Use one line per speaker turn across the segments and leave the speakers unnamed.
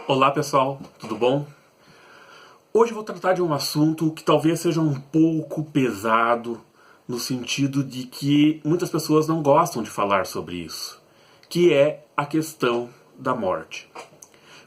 Olá pessoal, tudo bom? Hoje eu vou tratar de um assunto que talvez seja um pouco pesado, no sentido de que muitas pessoas não gostam de falar sobre isso, que é a questão da morte.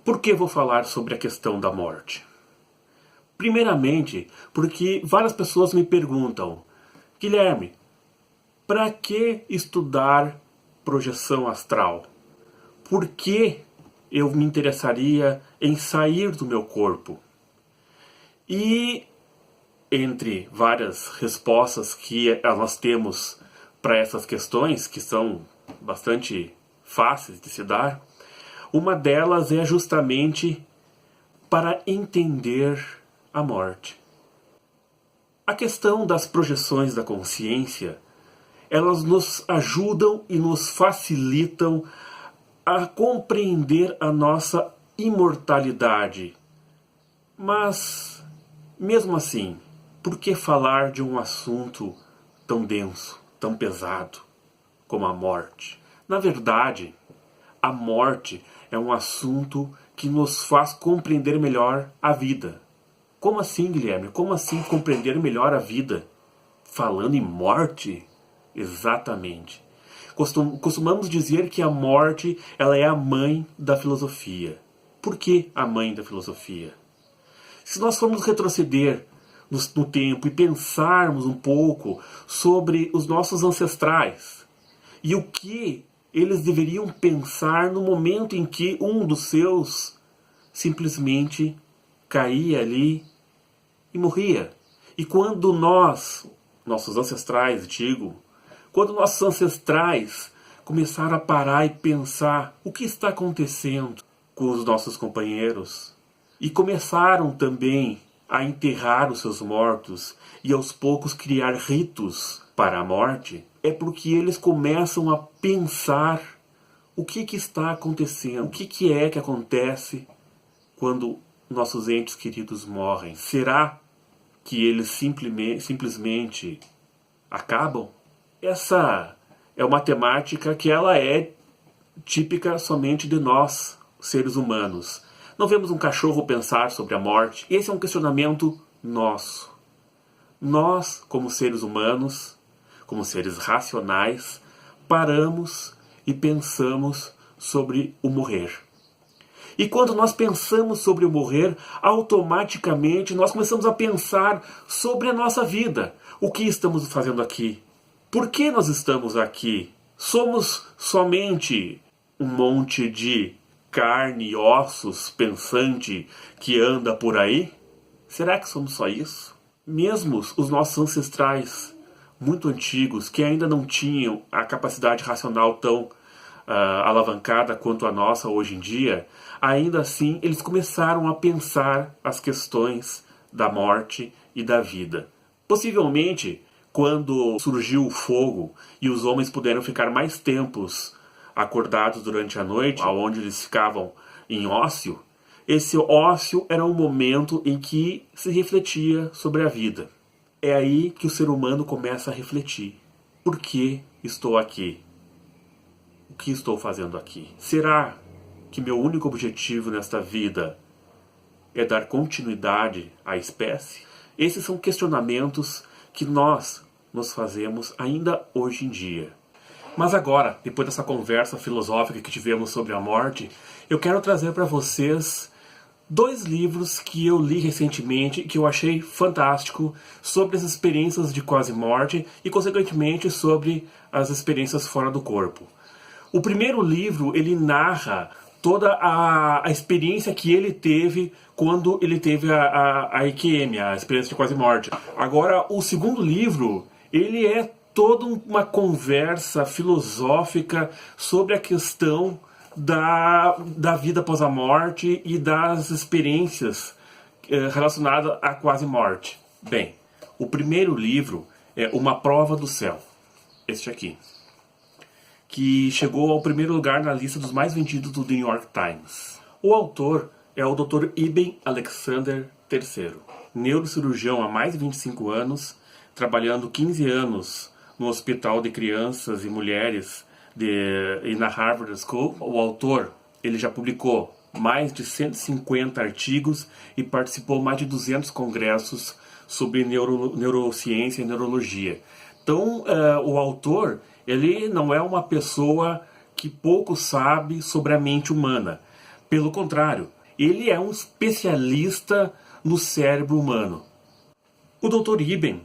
Por que vou falar sobre a questão da morte? Primeiramente, porque várias pessoas me perguntam: Guilherme, para que estudar projeção astral? Por que eu me interessaria em sair do meu corpo? E entre várias respostas que nós temos para essas questões, que são bastante fáceis de se dar, uma delas é justamente para entender a morte. A questão das projeções da consciência, elas nos ajudam e nos facilitam a compreender a nossa imortalidade. Mas, mesmo assim, por que falar de um assunto tão denso, tão pesado como a morte? Na verdade, a morte é um assunto que nos faz compreender melhor a vida. Como assim, Guilherme? Como assim compreender melhor a vida? Falando em morte? Exatamente. Costumamos dizer que a morte ela é a mãe da filosofia. Por que a mãe da filosofia? Se nós formos retroceder no tempo e pensarmos um pouco sobre os nossos ancestrais e o que eles deveriam pensar no momento em que um dos seus simplesmente caía ali e morria. E quando nossos ancestrais, quando nossos ancestrais começaram a parar e pensar o que está acontecendo com os nossos companheiros e começaram também a enterrar os seus mortos e aos poucos criar ritos para a morte, é porque eles começam a pensar o que está acontecendo, o que é que acontece quando nossos entes queridos morrem. Será que eles simplesmente acabam? Essa é uma temática que ela é típica somente de nós, seres humanos. Não vemos um cachorro pensar sobre a morte. Esse é um questionamento nosso. Nós, como seres humanos, como seres racionais, paramos e pensamos sobre o morrer. E quando nós pensamos sobre o morrer, automaticamente nós começamos a pensar sobre a nossa vida. O que estamos fazendo aqui? Por que nós estamos aqui? Somos somente um monte de carne e ossos pensante que anda por aí? Será que somos só isso? Mesmo os nossos ancestrais muito antigos, que ainda não tinham a capacidade racional tão alavancada quanto a nossa hoje em dia, ainda assim eles começaram a pensar as questões da morte e da vida. Possivelmente, quando surgiu o fogo e os homens puderam ficar mais tempos acordados durante a noite, onde eles ficavam em ócio, esse ócio era um momento em que se refletia sobre a vida. É aí que o ser humano começa a refletir. Por que estou aqui? O que estou fazendo aqui? Será que meu único objetivo nesta vida é dar continuidade à espécie? Esses são questionamentos que nós nos fazemos ainda hoje em dia. Mas agora, depois dessa conversa filosófica que tivemos sobre a morte, eu quero trazer para vocês 2 livros que eu li recentemente que eu achei fantástico sobre as experiências de quase morte e, consequentemente, sobre as experiências fora do corpo. O primeiro livro, ele narra toda a experiência que ele teve quando ele teve a EQM, a experiência de quase morte. Agora, o segundo livro, ele é toda uma conversa filosófica sobre a questão da vida após a morte e das experiências relacionadas à quase morte. Bem, o primeiro livro é Uma Prova do Céu, este aqui, que chegou ao primeiro lugar na lista dos mais vendidos do The New York Times. O autor é o Dr. Ibn Alexander III. neurocirurgião há mais de 25 anos, trabalhando 15 anos no Hospital de Crianças e Mulheres e na Harvard School. O autor, ele já publicou mais de 150 artigos e participou mais de 200 congressos sobre neurociência e neurologia. Então, o autor, ele não é uma pessoa que pouco sabe sobre a mente humana. Pelo contrário, ele é um especialista no cérebro humano. O Dr. Iben,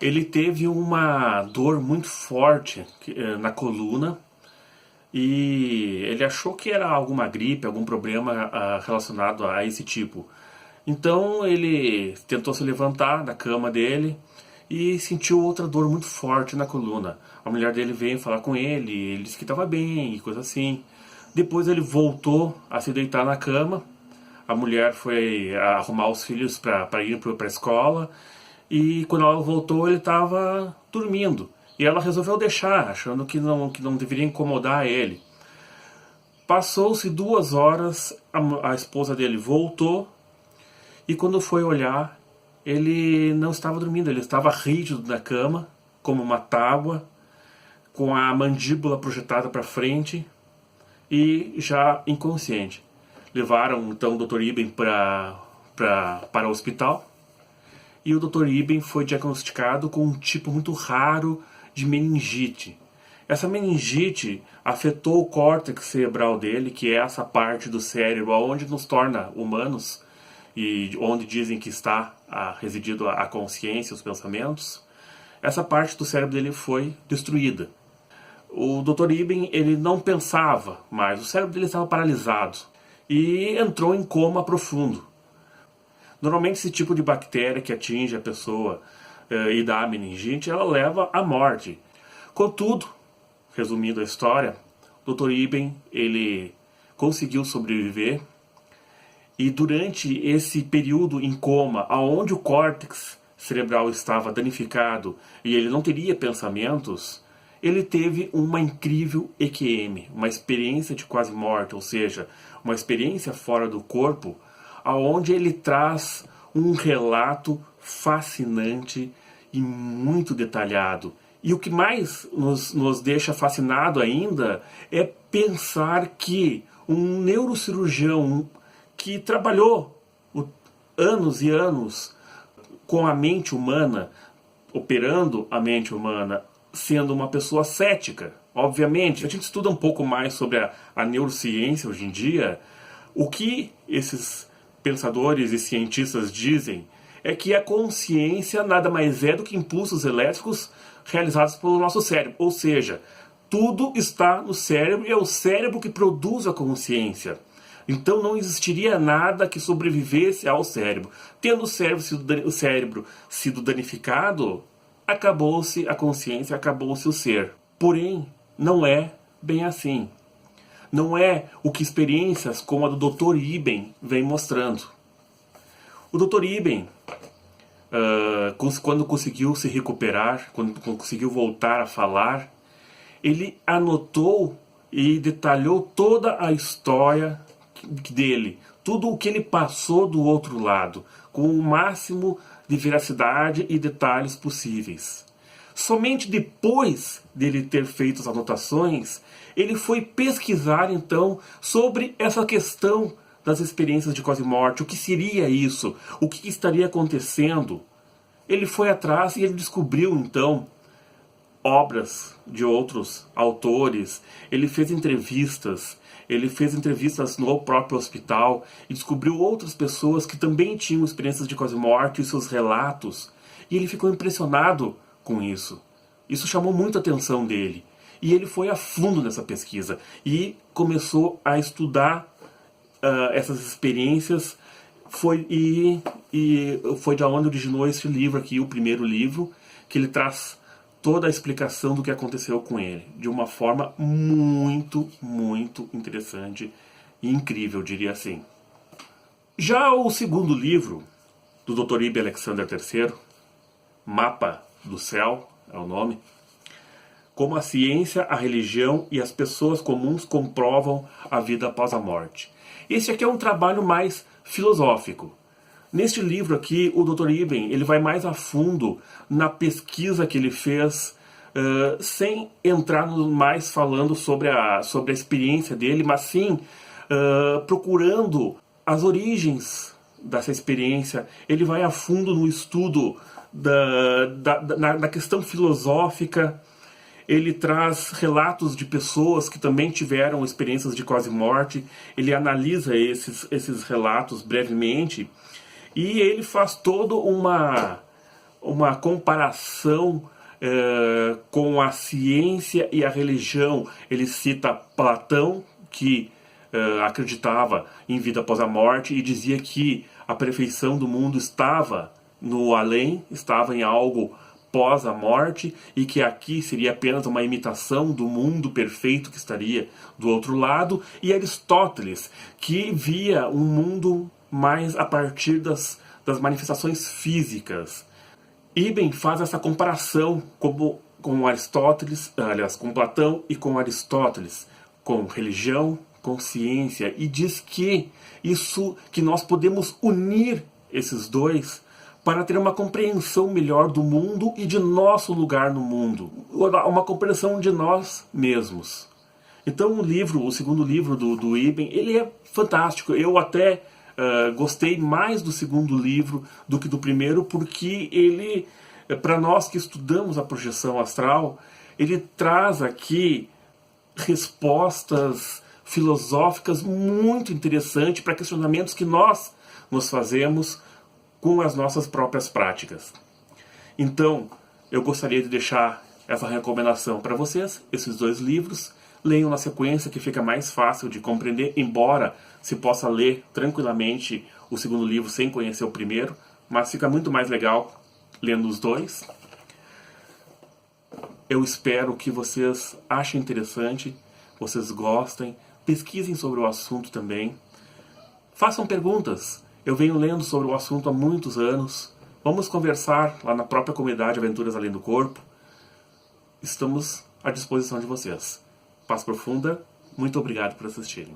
ele teve uma dor muito forte na coluna e ele achou que era alguma gripe, algum problema relacionado a esse tipo. Então ele tentou se levantar da cama dele e sentiu outra dor muito forte na coluna. A mulher dele veio falar com ele disse que estava bem e coisa assim. Depois ele voltou a se deitar na cama. A mulher foi arrumar os filhos para ir para a escola. E quando ela voltou, ele estava dormindo. E ela resolveu deixar, achando que não deveria incomodar ele. Passou-se 2 horas, a esposa dele voltou. E quando foi olhar, ele não estava dormindo. Ele estava rígido na cama, como uma tábua, com a mandíbula projetada para frente e já inconsciente. Levaram então o Dr. Iben para o hospital e o Dr. Iben foi diagnosticado com um tipo muito raro de meningite. Essa meningite afetou o córtex cerebral dele, que é essa parte do cérebro onde nos torna humanos e onde dizem que está residido a consciência, os pensamentos. Essa parte do cérebro dele foi destruída. O Dr. Iben, ele não pensava mais, o cérebro dele estava paralisado e entrou em coma profundo. Normalmente esse tipo de bactéria que atinge a pessoa e dá a meningite, ela leva à morte. Contudo, resumindo a história, o Dr. Iben, ele conseguiu sobreviver e durante esse período em coma, onde o córtex cerebral estava danificado e ele não teria pensamentos, ele teve uma incrível EQM, uma experiência de quase morte, ou seja, uma experiência fora do corpo, aonde ele traz um relato fascinante e muito detalhado. E o que mais nos deixa fascinado ainda é pensar que um neurocirurgião que trabalhou anos e anos com a mente humana, operando a mente humana, sendo uma pessoa cética. Obviamente, a gente estuda um pouco mais sobre a neurociência hoje em dia. O que esses pensadores e cientistas dizem é que a consciência nada mais é do que impulsos elétricos realizados pelo nosso cérebro. Ou seja, tudo está no cérebro e é o cérebro que produz a consciência. Então não existiria nada que sobrevivesse ao cérebro. Tendo o cérebro sido danificado, acabou-se a consciência, acabou-se o ser. Porém, não é bem assim. Não é o que experiências como a do Dr. Iben vem mostrando. O Dr. Iben, quando conseguiu se recuperar, quando conseguiu voltar a falar, ele anotou e detalhou toda a história dele, tudo o que ele passou do outro lado, com o máximo de veracidade e detalhes possíveis. Somente depois dele ter feito as anotações, ele foi pesquisar então sobre essa questão das experiências de quase morte, o que seria isso, o que estaria acontecendo. Ele foi atrás e ele descobriu então obras de outros autores, ele fez entrevistas no próprio hospital e descobriu outras pessoas que também tinham experiências de quase morte e seus relatos. E ele ficou impressionado com isso. Isso chamou muito a atenção dele. E ele foi a fundo nessa pesquisa e começou a estudar essas experiências. Foi de onde originou esse livro aqui, o primeiro livro, que ele traz toda a explicação do que aconteceu com ele, de uma forma muito, muito interessante e incrível, diria assim. Já o segundo livro, do Dr. Iben Alexander III, Mapa do Céu, é o nome, Como a ciência, a religião e as pessoas comuns comprovam a vida após a morte. Esse aqui é um trabalho mais filosófico. Neste livro aqui, o Dr. Iben, ele vai mais a fundo na pesquisa que ele fez, sem entrar mais falando sobre a experiência dele, mas sim procurando as origens dessa experiência. Ele vai a fundo no estudo da questão filosófica. Ele traz relatos de pessoas que também tiveram experiências de quase morte. Ele analisa esses relatos brevemente e ele faz toda uma comparação com a ciência e a religião. Ele cita Platão, que acreditava em vida após a morte e dizia que a perfeição do mundo estava no além, estava em algo pós a morte, e que aqui seria apenas uma imitação do mundo perfeito que estaria do outro lado. E Aristóteles, que via um mundo mais a partir das manifestações físicas. Iben faz essa comparação com Aristóteles, aliás, com Platão e com Aristóteles, com religião, com ciência, e diz que nós podemos unir esses dois para ter uma compreensão melhor do mundo e de nosso lugar no mundo, uma compreensão de nós mesmos. Então o segundo livro do Iben, ele é fantástico. Eu até gostei mais do segundo livro do que do primeiro, porque ele, para nós que estudamos a projeção astral, ele traz aqui respostas filosóficas muito interessantes para questionamentos que nós nos fazemos com as nossas próprias práticas. Então, eu gostaria de deixar essa recomendação para vocês, esses dois livros. Leiam na sequência, que fica mais fácil de compreender, embora se possa ler tranquilamente o segundo livro sem conhecer o primeiro, mas fica muito mais legal lendo os dois. Eu espero que vocês achem interessante, vocês gostem, pesquisem sobre o assunto também, façam perguntas. Eu venho lendo sobre o assunto há muitos anos. Vamos conversar lá na própria comunidade Aventuras Além do Corpo. Estamos à disposição de vocês. Paz profunda, muito obrigado por assistirem.